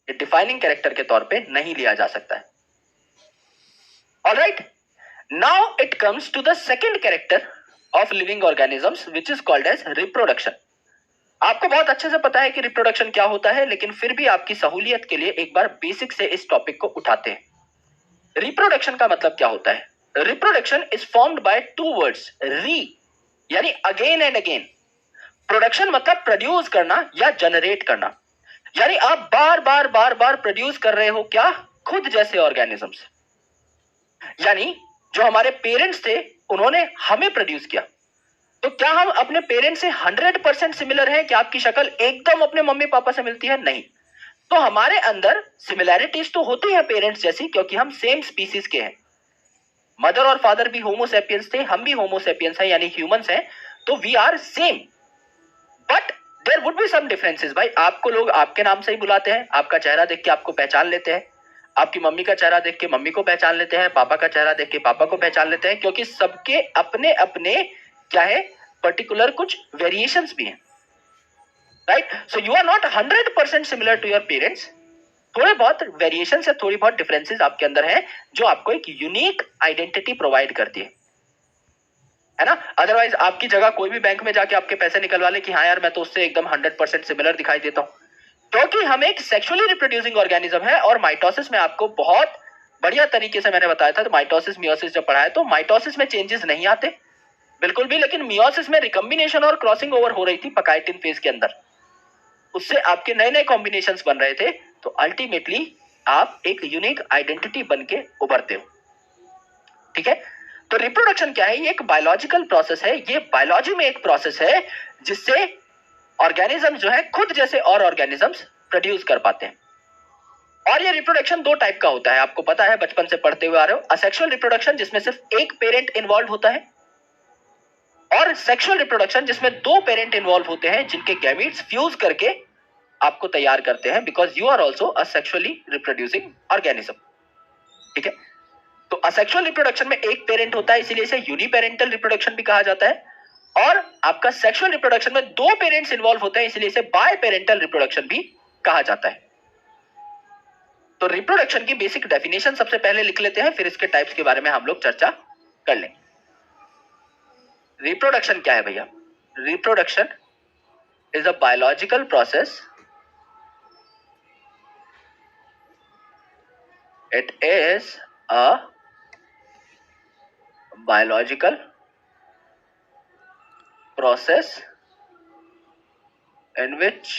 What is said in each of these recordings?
Defining character के तौर पे नहीं लिया जा सकता है। Alright, now it comes to the second character of living organisms which is called as reproduction. आपको बहुत अच्छे से पता है कि रिप्रोडक्शन क्या होता है, लेकिन फिर भी आपकी सहूलियत के लिए एक बार बेसिक से इस टॉपिक को उठाते हैं। रिप्रोडक्शन का मतलब क्या होता है? Reproduction is formed by two words, री यानी अगेन एंड अगेन, प्रोडक्शन मतलब प्रोड्यूस करना या जनरेट करना, यानी आप बार बार बार बार प्रोड्यूस कर रहे हो क्या? खुद जैसे ऑर्गेनिजम्स। यानी जो हमारे पेरेंट्स थे उन्होंने हमें प्रोड्यूस किया, तो क्या हम अपने पेरेंट्स से 100% सिमिलर हैं? कि आपकी शक्ल एकदम अपने मम्मी पापा से मिलती है? नहीं। तो हमारे अंदर सिमिलैरिटीज तो होती है पेरेंट्स जैसी, क्योंकि हम सेम स्पीसीज के हैं। मदर और फादर भी होमोसेपियंस थे, हम भी होमोसेपियंस हैं यानी ह्यूमंस हैं, तो we are same, but there would be some differences. भाई, आपको लोग आपके नाम से ही बुलाते हैं, आपका चेहरा देख के आपको पहचान लेते हैं, आपकी मम्मी का चेहरा देख के मम्मी को पहचान लेते हैं, पापा का चेहरा देख के पापा को पहचान लेते हैं, क्योंकि सबके अपने अपने क्या है, पर्टिकुलर कुछ वेरिएशंस भी हैं, right? So you are not 100% similar to your parents, थोड़े बहुत वेरिएशन से थोड़ी बहुत डिफरेंसेस आपके अंदर है, जो आपको एक यूनिक आइडेंटिटी प्रोवाइड करती है ना? अदरवाइज आपकी जगह कोई भी बैंक में जाके आपके पैसे निकलवा ले कि हाँ यार मैं तो उससे एकदम 100% सिमिलर दिखाई देता हूं, क्योंकि हम एक सेक्सुअली रिप्रोड्यूसिंग ऑर्गेनिज्म है। और माइटोसिस में आपको बहुत बढ़िया तरीके से मैंने बताया था, तो माइटोसिस मियोसिस जब पढ़ाया, तो माइटोसिस में चेंजेस नहीं आते बिल्कुल भी, लेकिन मियोसिस में रिकम्बिनेशन और क्रॉसिंग ओवर हो रही थी पकाइटिन फेज के अंदर, उससे आपके नए नए कॉम्बिनेशंस बन रहे थे, तो अल्टीमेटली आप एक यूनिक आइडेंटिटी बन के उभरते हो। ठीक है, तो रिप्रोडक्शन क्या है? ये एक बायोलॉजिकल प्रोसेस है, ये बायोलॉजी में एक प्रोसेस है जिससे ऑर्गेनिज्म जो है खुद जैसे और ऑर्गेनिजम्स प्रोड्यूस कर पाते हैं। और ये रिप्रोडक्शन दो टाइप का होता है, आपको पता है, बचपन से पढ़ते हुए आ रहे हो। असेक्सुअल रिप्रोडक्शन जिसमें सिर्फ एक पेरेंट इन्वॉल्व होता है, और सेक्सुअल रिप्रोडक्शन जिसमें दो पेरेंट इन्वॉल्व होते हैं, जिनके गैमीट्स फ्यूज करके आपको तैयार करते हैं, because you are also a sexually reproducing organism. ठीक है, तो असेक्सुअल रिप्रोडक्शन में एक पेरेंट होता है, इसीलिए इसे यूनिपेरेंटल रिप्रोडक्शन भी कहा जाता है। और आपका सेक्सुअल रिप्रोडक्शन में दो पेरेंट्स इन्वॉल्व होते हैं, इसलिए इसे बाय पेरेंटल रिप्रोडक्शन भी कहा जाता है। तो रिप्रोडक्शन की बेसिक डेफिनेशन सबसे पहले लिख लेते हैं, फिर इसके टाइप्स के बारे में हम लोग चर्चा कर लेंगे। रिप्रोडक्शन क्या है भैया? Reproduction is a biological process, it is a biological process in which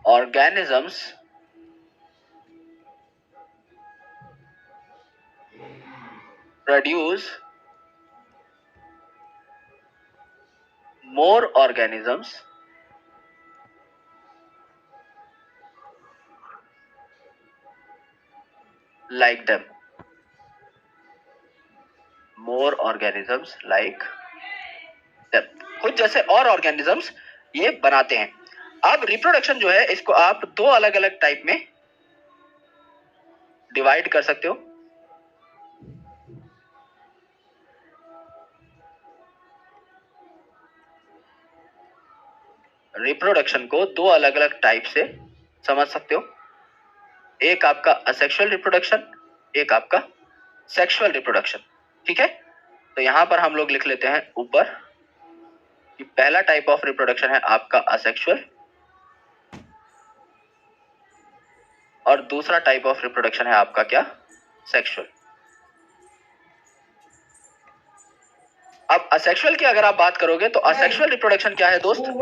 organisms produce more organisms like them, more organisms like them, खुद जैसे और ऑर्गेनिजम्स ये बनाते हैं। अब रिप्रोडक्शन जो है, इसको आप दो अलग अलग टाइप में डिवाइड कर सकते हो। रिप्रोडक्शन को दो अलग अलग टाइप से समझ सकते हो, एक आपका असेक्सुअल रिप्रोडक्शन, एक आपका सेक्सुअल रिप्रोडक्शन। ठीक है, तो यहां पर हम लोग लिख लेते हैं ऊपर कि पहला टाइप ऑफ रिप्रोडक्शन है आपका असेक्सुअल, और दूसरा टाइप ऑफ रिप्रोडक्शन है आपका क्या? सेक्सुअल। अब असेक्सुअल की अगर आप बात करोगे, तो असेक्सुअल रिप्रोडक्शन क्या है दोस्त?